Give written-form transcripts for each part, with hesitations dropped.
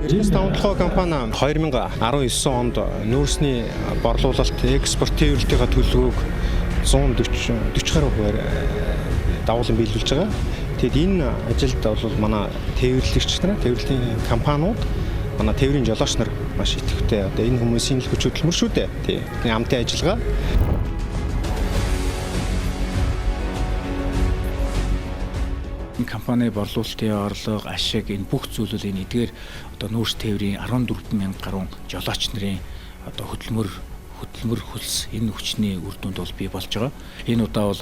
Эрдэс тавталгын компани 2019 онд нүүрсний борлуулалт экспорт тээвэрлэлтийн төлөвөг 140 гаруй хувиар дагуулan биелүүлж байгаа. Тэгэд энэ ажилд бол манай тээвэрлэгч нар, тээвэрлэлийн компаниуд, манай тээврийн жолооч нар маш идэвхтэй. Одоо энэ хүмүүсийн л хүч хөдөлмөр шүү дээ. Тийм. Хамтын ажиллагаа. Энэ компани борлуулалтын орлого, ашиг энэ бүх зүйлүүд энэ эдгээр одоо нүүрс тээврийн 14,000 гаруй жолооч нарын одоо хөдөлмөр хөлс энэ хүчний үр дүнд бол бий болж байгаа. Энэ удаа бол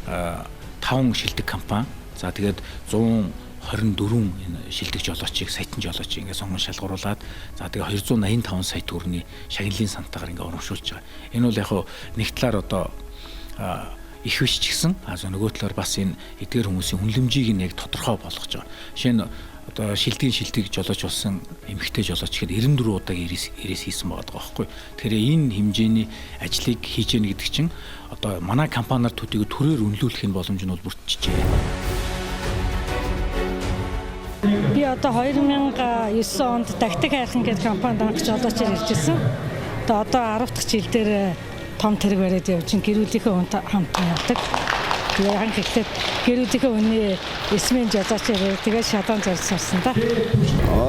5 шилдэг компани. За тэгээд 124 энэ шилдэг жолоочийг, саятан жолоочийг ингээд сонгон шалгуулад за тэгээд 285 сая төгрөгийн шагналын сантаагаар ингээд урамшуулж байгаа. Энэ бол яг нэг талаар одоо их биш ч гэсэн нөгөө талаар бас энэ эдгээр хүмүүсийн хүнлэмжийг нэг тодорхой болгож байгаа. Жишээ нь одоо шилдэг жолооч болсон эмэгтэй жолооч гэхэд 94 удаагийн ирээс хийсэн байгаа байхгүй. Тэгэхээр энэ хэмжээний ажлыг хийж яах гэдэг чинь одоо манай компаниар төдийгүй төрөөр үнэлүүлэх нь боломж нь бол бүрдчихжээ. Би одоо 2009 онд Тактик хайрхан гэдэг компанид анх жолоочоор ирж ирсэн. Одоо 10 дахь жил дээр том тэрэг бариад явж гэрүүлийнхээ хүнтэй хамтан явдаг. Тэгээ анх ихлээр гэрүүлийнхээ хүний эсмийн жолоочоор тэгээ шалан зорж сурсан да.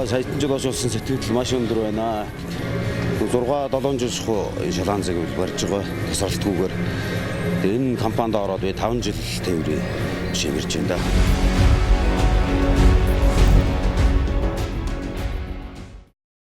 Саятан жолооч болсон сэтгэл маш өндөр байна. 6-7 жил шалан зэрэг барьж байгаа тасралтгүйгээр энэ компанид ороод би 5 жил тээврийн шимэрж байна да.